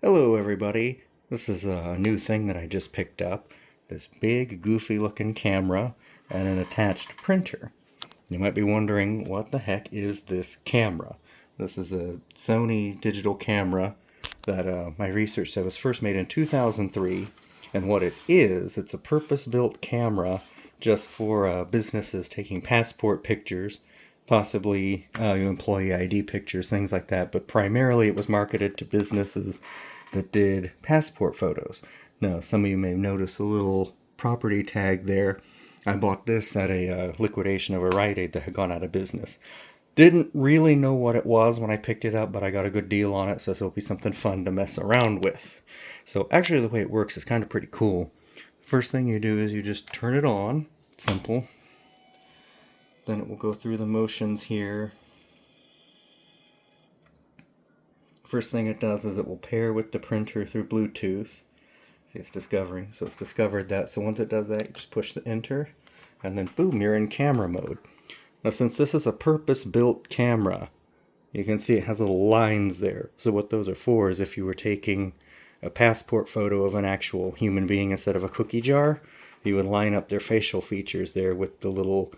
Hello everybody, this is a new thing that I just picked up. This big goofy looking camera and an attached printer. You might be wondering, what the heck is this camera? This is a Sony digital camera that my research said was first made in 2003. And what it is, it's a purpose-built camera just for businesses taking passport pictures, possibly employee ID pictures, things like that. But primarily it was marketed to businesses that did passport photos. Now, some of you may notice a little property tag there. I bought this at a liquidation of a Rite Aid that had gone out of business. Didn't really know what it was when I picked it up, but I got a good deal on it, so this will be something fun to mess around with. So actually the way it works is kind of pretty cool. First thing you do is you just turn it on. Simple. Then it will go through the motions here. First thing it does is it will pair with the printer through Bluetooth. See, it's discovering, so it's discovered that. So once it does that, you just push the enter, and then boom, you're in camera mode. Now since this is a purpose-built camera, you can see it has little lines there. So what those are for is if you were taking a passport photo of an actual human being instead of a cookie jar, you would line up their facial features there with the little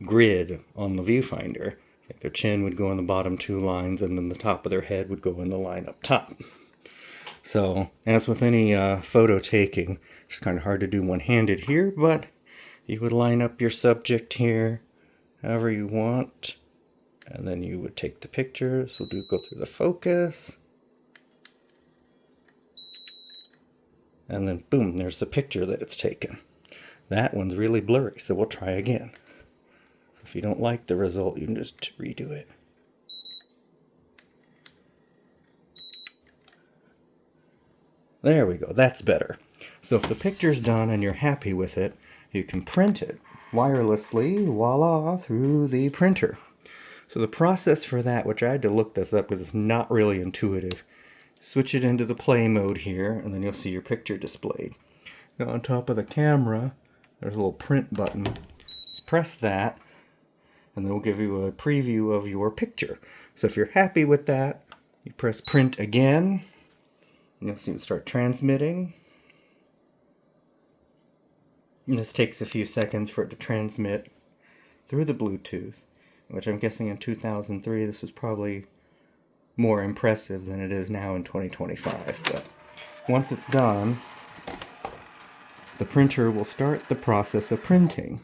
grid on the viewfinder. Like their chin would go in the bottom two lines, and then the top of their head would go in the line up top. So, as with any photo taking, it's kind of hard to do one-handed here, but you would line up your subject here however you want, and then you would take the picture. So go through the focus, and then boom, there's the picture that it's taken. That one's really blurry, so we'll try again. If you don't like the result, you can just redo it. There we go, that's better. So if the picture's done and you're happy with it, you can print it wirelessly, voila, through the printer. So the process for that, which I had to look this up because it's not really intuitive, switch it into the play mode here, and then you'll see your picture displayed. Now on top of the camera, there's a little print button. Just press that, and they'll give you a preview of your picture. So if you're happy with that, you press print again, and you'll see it start transmitting. And this takes a few seconds for it to transmit through the Bluetooth, which I'm guessing in 2003 this was probably more impressive than it is now in 2025. But once it's done, the printer will start the process of printing.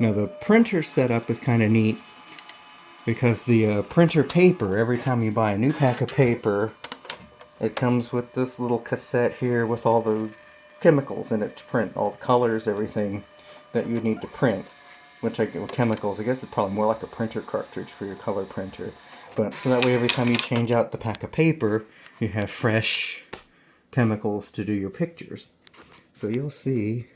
Now the printer setup is kind of neat because the printer paper, every time you buy a new pack of paper, it comes with this little cassette here with all the chemicals in it to print, all the colors, everything that you need to print. Chemicals, I guess it's probably more like a printer cartridge for your color printer. But so that way every time you change out the pack of paper, you have fresh chemicals to do your pictures. So you'll see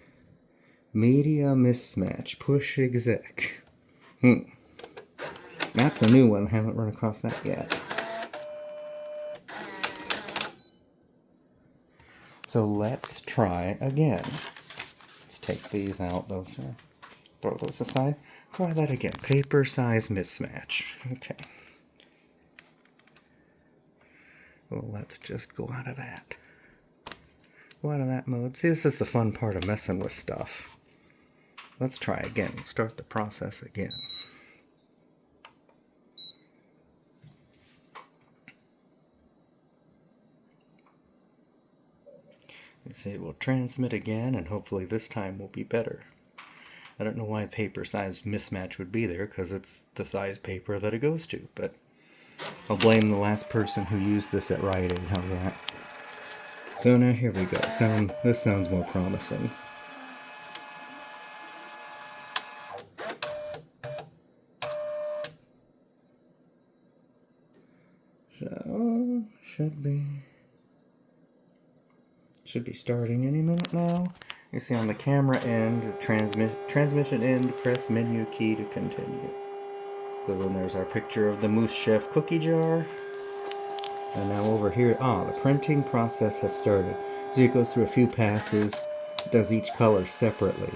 media mismatch, push exec. That's a new one. I haven't run across that yet. So let's try again. Let's take these out. Throw those aside. Try that again. Paper size mismatch. Okay. Well, let's just go out of that. Go out of that mode. See, this is the fun part of messing with stuff. Let's try again. Start the process again. You see, it will transmit again, and hopefully this time will be better. I don't know why paper size mismatch would be there, because it's the size paper that it goes to, but I'll blame the last person who used this at Rite Aid. How's that? So now here we go. This sounds more promising. So, should be starting any minute now. You see on the camera end, transmission end, press menu key to continue. So then there's our picture of the Moose Chef cookie jar. And now over here, the printing process has started. So it goes through a few passes, does each color separately.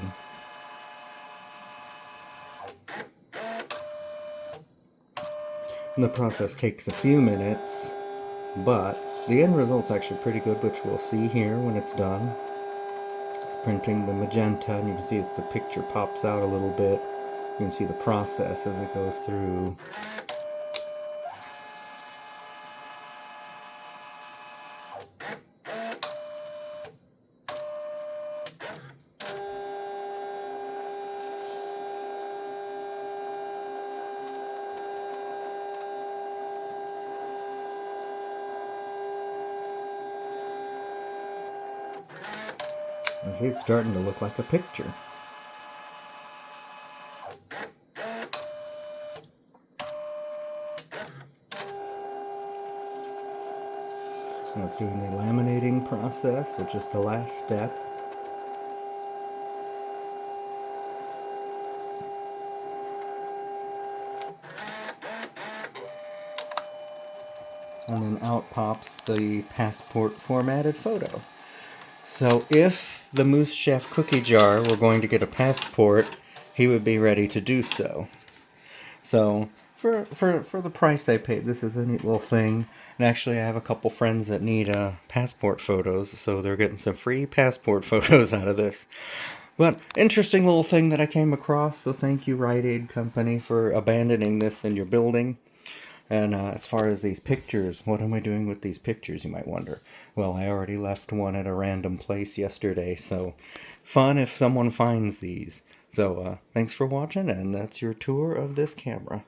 And the process takes a few minutes. But the end result's actually pretty good, which we'll see here when it's done. It's printing the magenta, and you can see as the picture pops out a little bit, you can see the process as it goes through. And see, it's starting to look like a picture. Now it's doing the laminating process, which is the last step. And then out pops the passport formatted photo. So if the Moose Chef cookie jar were going to get a passport, he would be ready to do so. So for the price I paid, this is a neat little thing. And actually I have a couple friends that need passport photos, so they're getting some free passport photos out of this. But interesting little thing that I came across, so thank you Rite Aid company for abandoning this in your building. And as far as these pictures, what am I doing with these pictures, you might wonder. Well, I already left one at a random place yesterday, so fun if someone finds these. So thanks for watching, and that's your tour of this camera.